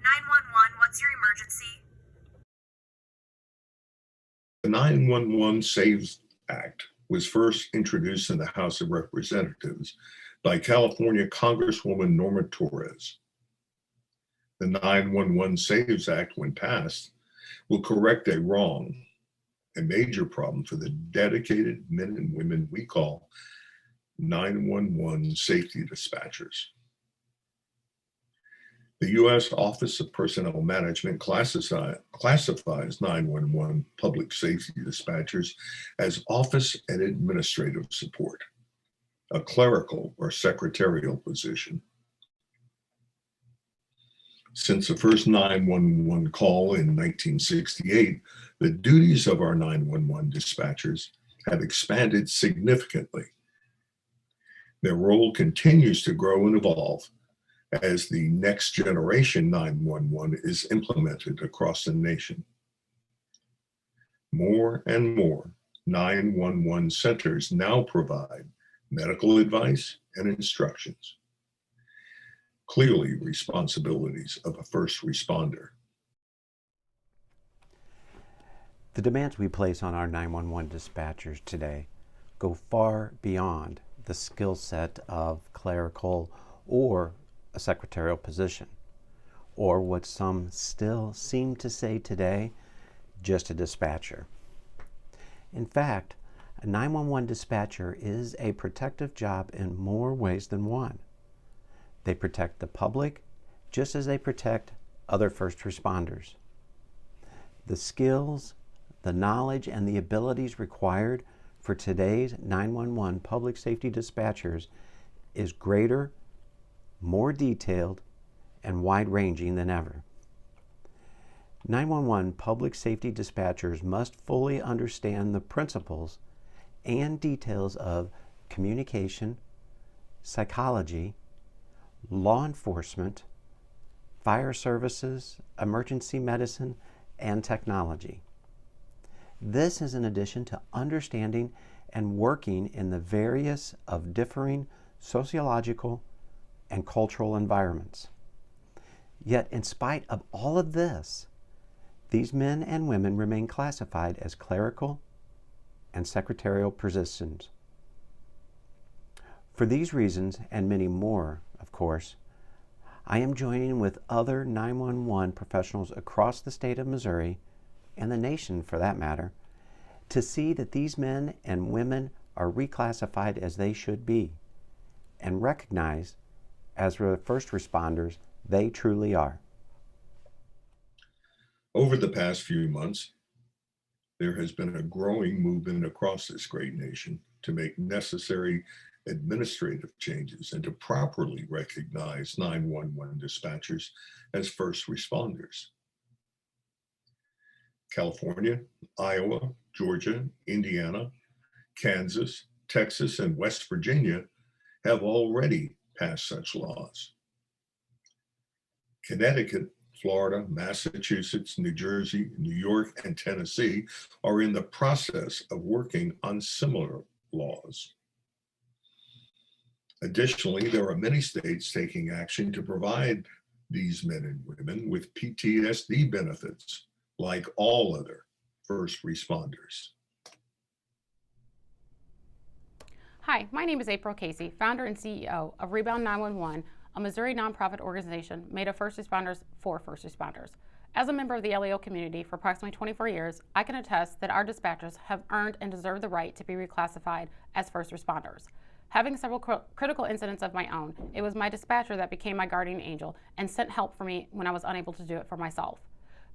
911, what's your emergency? The 911 SAVES Act was first introduced in the House of Representatives by California Congresswoman Norma Torres. The 911 SAVES Act, when passed, will correct a wrong, a major problem for the dedicated men and women we call 911 safety dispatchers. The U.S. Office of Personnel Management classifies 911 public safety dispatchers as office and administrative support, a clerical or secretarial position. Since the first 911 call in 1968, the duties of our 911 dispatchers have expanded significantly. Their role continues to grow and evolve as the next generation 911 is implemented across the nation. More and more 911 centers now provide medical advice and instructions, clearly responsibilities of a first responder. The demands we place on our 911 dispatchers today go far beyond the skill set of clerical or a secretarial position, or what some still seem to say today, just a dispatcher. In fact, a 911 dispatcher is a protective job in more ways than one. They protect the public just as they protect other first responders. The skills, the knowledge, and the abilities required for today's 911 public safety dispatchers is greater, more detailed, and wide-ranging than ever. 911 public safety dispatchers must fully understand the principles and details of communication, psychology, law enforcement, fire services, emergency medicine, and technology. This is in addition to understanding and working in the various of differing sociological and cultural environments. Yet, in spite of all of this, these men and women remain classified as clerical and secretarial positions. For these reasons, and many more, of course, I am joining with other 911 professionals across the state of Missouri, and the nation for that matter, to see that these men and women are reclassified as they should be, and recognized as the first responders they truly are. Over the past few months, there has been a growing movement across this great nation to make necessary administrative changes and to properly recognize 911 dispatchers as first responders. California, Iowa, Georgia, Indiana, Kansas, Texas, and West Virginia have already passed such laws. Connecticut, Florida, Massachusetts, New Jersey, New York, and Tennessee are in the process of working on similar laws. Additionally, there are many states taking action to provide these men and women with PTSD benefits, like all other first responders. Hi, my name is April Casey, founder and CEO of Rebound 911, a Missouri nonprofit organization made of first responders for first responders. As a member of the LEO community for approximately 24 years, I can attest that our dispatchers have earned and deserve the right to be reclassified as first responders. Having several critical incidents of my own, it was my dispatcher that became my guardian angel and sent help for me when I was unable to do it for myself.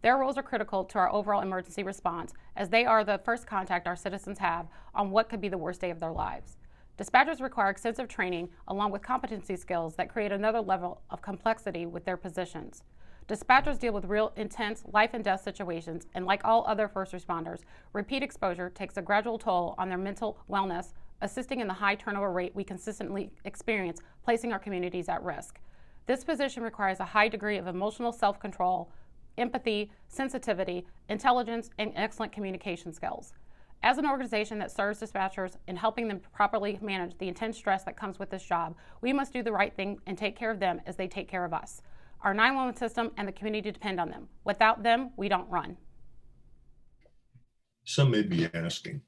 Their roles are critical to our overall emergency response, as they are the first contact our citizens have on what could be the worst day of their lives. Dispatchers require extensive training along with competency skills that create another level of complexity with their positions. Dispatchers deal with real intense life and death situations, and like all other first responders, repeat exposure takes a gradual toll on their mental wellness, assisting in the high turnover rate we consistently experience, placing our communities at risk. This position requires a high degree of emotional self-control, empathy, sensitivity, intelligence, and excellent communication skills. As an organization that serves dispatchers in helping them properly manage the intense stress that comes with this job, we must do the right thing and take care of them as they take care of us. Our 911 system and the community depend on them. Without them, we don't run. Some may be asking,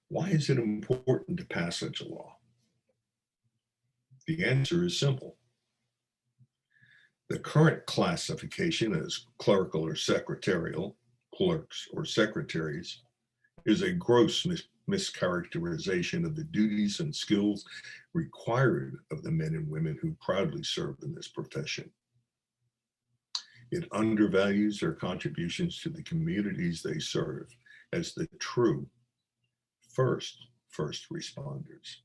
why is it important to pass such a law? The answer is simple. The current classification as clerical or secretarial, clerks or secretaries, is a gross mischaracterization of the duties and skills required of the men and women who proudly serve in this profession. It undervalues their contributions to the communities they serve as the true first responders.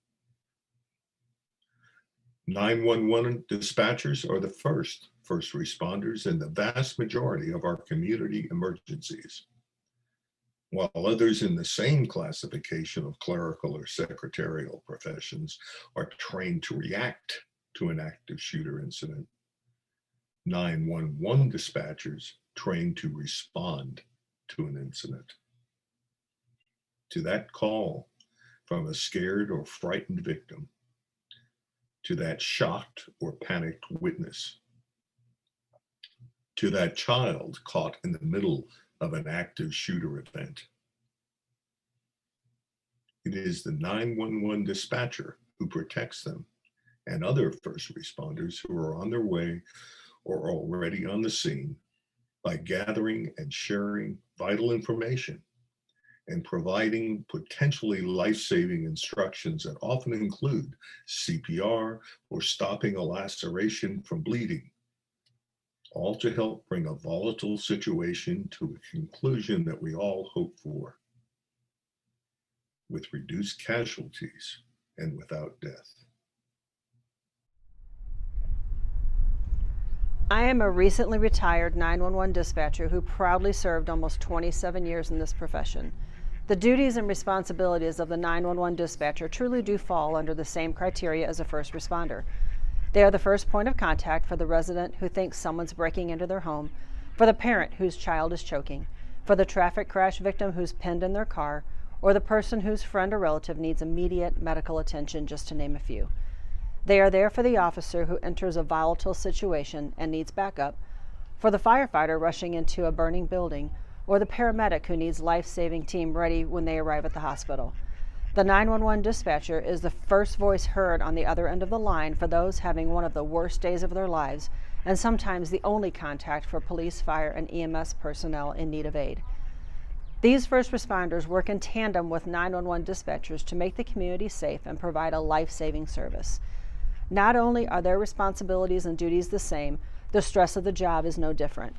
911 dispatchers are the first responders in the vast majority of our community emergencies, while others in the same classification of clerical or secretarial professions are trained to react to an active shooter incident. 911 dispatchers trained to respond to an incident. To that call from a scared or frightened victim, to that shocked or panicked witness, to that child caught in the middle of an active shooter event. It is the 911 dispatcher who protects them and other first responders who are on their way or already on the scene by gathering and sharing vital information and providing potentially life-saving instructions that often include CPR or stopping a laceration from bleeding, all to help bring a volatile situation to a conclusion that we all hope for, with reduced casualties and without death. I am a recently retired 911 dispatcher who proudly served almost 27 years in this profession. The duties and responsibilities of the 911 dispatcher truly do fall under the same criteria as a first responder. They are the first point of contact for the resident who thinks someone's breaking into their home, for the parent whose child is choking, for the traffic crash victim who's pinned in their car, or the person whose friend or relative needs immediate medical attention, just to name a few. They are there for the officer who enters a volatile situation and needs backup, for the firefighter rushing into a burning building, or the paramedic who needs life-saving team ready when they arrive at the hospital. The 911 dispatcher is the first voice heard on the other end of the line for those having one of the worst days of their lives, and sometimes the only contact for police, fire, and EMS personnel in need of aid. These first responders work in tandem with 911 dispatchers to make the community safe and provide a life-saving service. Not only are their responsibilities and duties the same, the stress of the job is no different.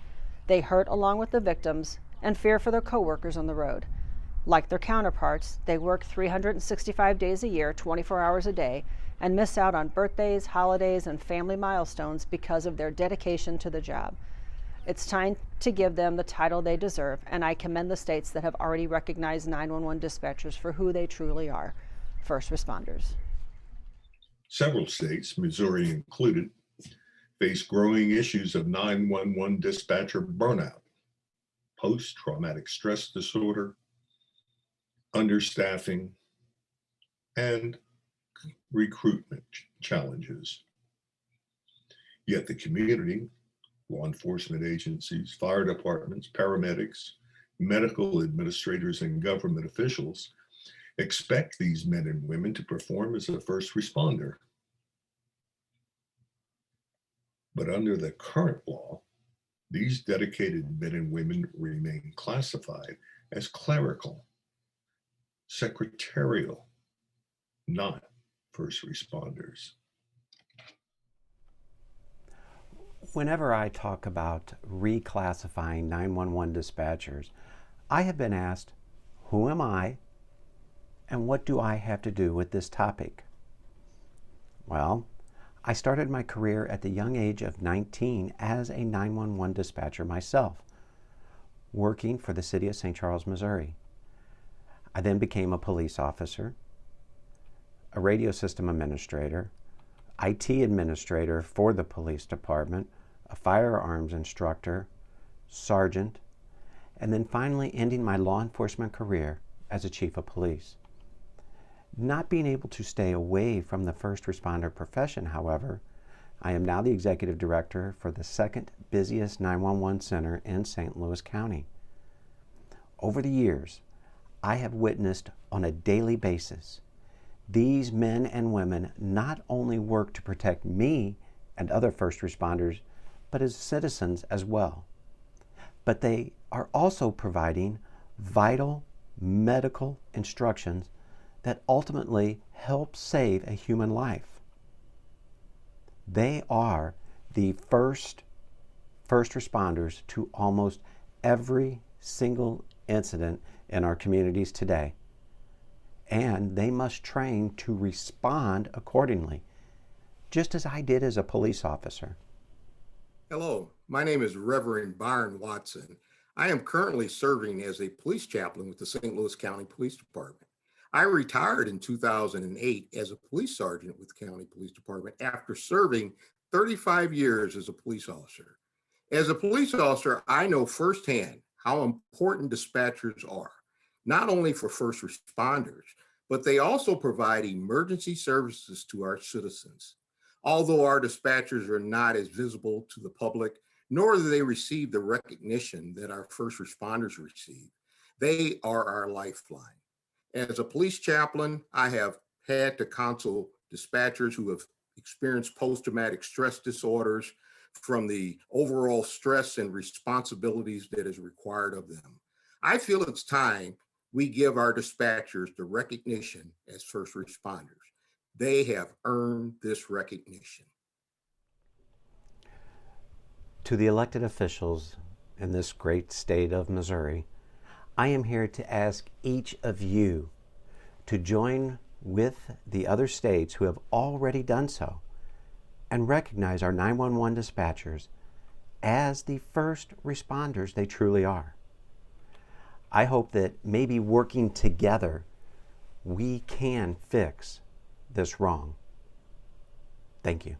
They hurt along with the victims and fear for their coworkers on the road. Like their counterparts, they work 365 days a year, 24 hours a day, and miss out on birthdays, holidays, and family milestones because of their dedication to the job. It's time to give them the title they deserve, and I commend the states that have already recognized 911 dispatchers for who they truly are, first responders. Several states, Missouri included, face growing issues of 911 dispatcher burnout, post-traumatic stress disorder, understaffing, and recruitment challenges. Yet the community, law enforcement agencies, fire departments, paramedics, medical administrators, and government officials expect these men and women to perform as a first responder. But under the current law, these dedicated men and women remain classified as clerical, secretarial, not first responders. Whenever I talk about reclassifying 911 dispatchers, I have been asked, who am I and what do I have to do with this topic? Well, I started my career at the young age of 19 as a 911 dispatcher myself, working for the city of St. Charles, Missouri. I then became a police officer, a radio system administrator, IT administrator for the police department, a firearms instructor, sergeant, and then finally ending my law enforcement career as a chief of police. Not being able to stay away from the first responder profession, however, I am now the executive director for the second busiest 911 center in St. Louis County. Over the years, I have witnessed on a daily basis these men and women not only work to protect me and other first responders, but as citizens as well. But they are also providing vital medical instructions that ultimately help save a human life. They are the first responders to almost every single incident in our communities today. And they must train to respond accordingly, just as I did as a police officer. Hello, my name is Reverend Byron Watson. I am currently serving as a police chaplain with the St. Louis County Police Department. I retired in 2008 as a police sergeant with the County Police Department after serving 35 years as a police officer. As a police officer, I know firsthand how important dispatchers are, not only for first responders, but they also provide emergency services to our citizens. Although our dispatchers are not as visible to the public, nor do they receive the recognition that our first responders receive, they are our lifeline. As a police chaplain, I have had to counsel dispatchers who have experienced post-traumatic stress disorders from the overall stress and responsibilities that is required of them. I feel it's time we give our dispatchers the recognition as first responders. They have earned this recognition. To the elected officials in this great state of Missouri, I am here to ask each of you to join with the other states who have already done so and recognize our 911 dispatchers as the first responders they truly are. I hope that maybe working together, we can fix this wrong. Thank you.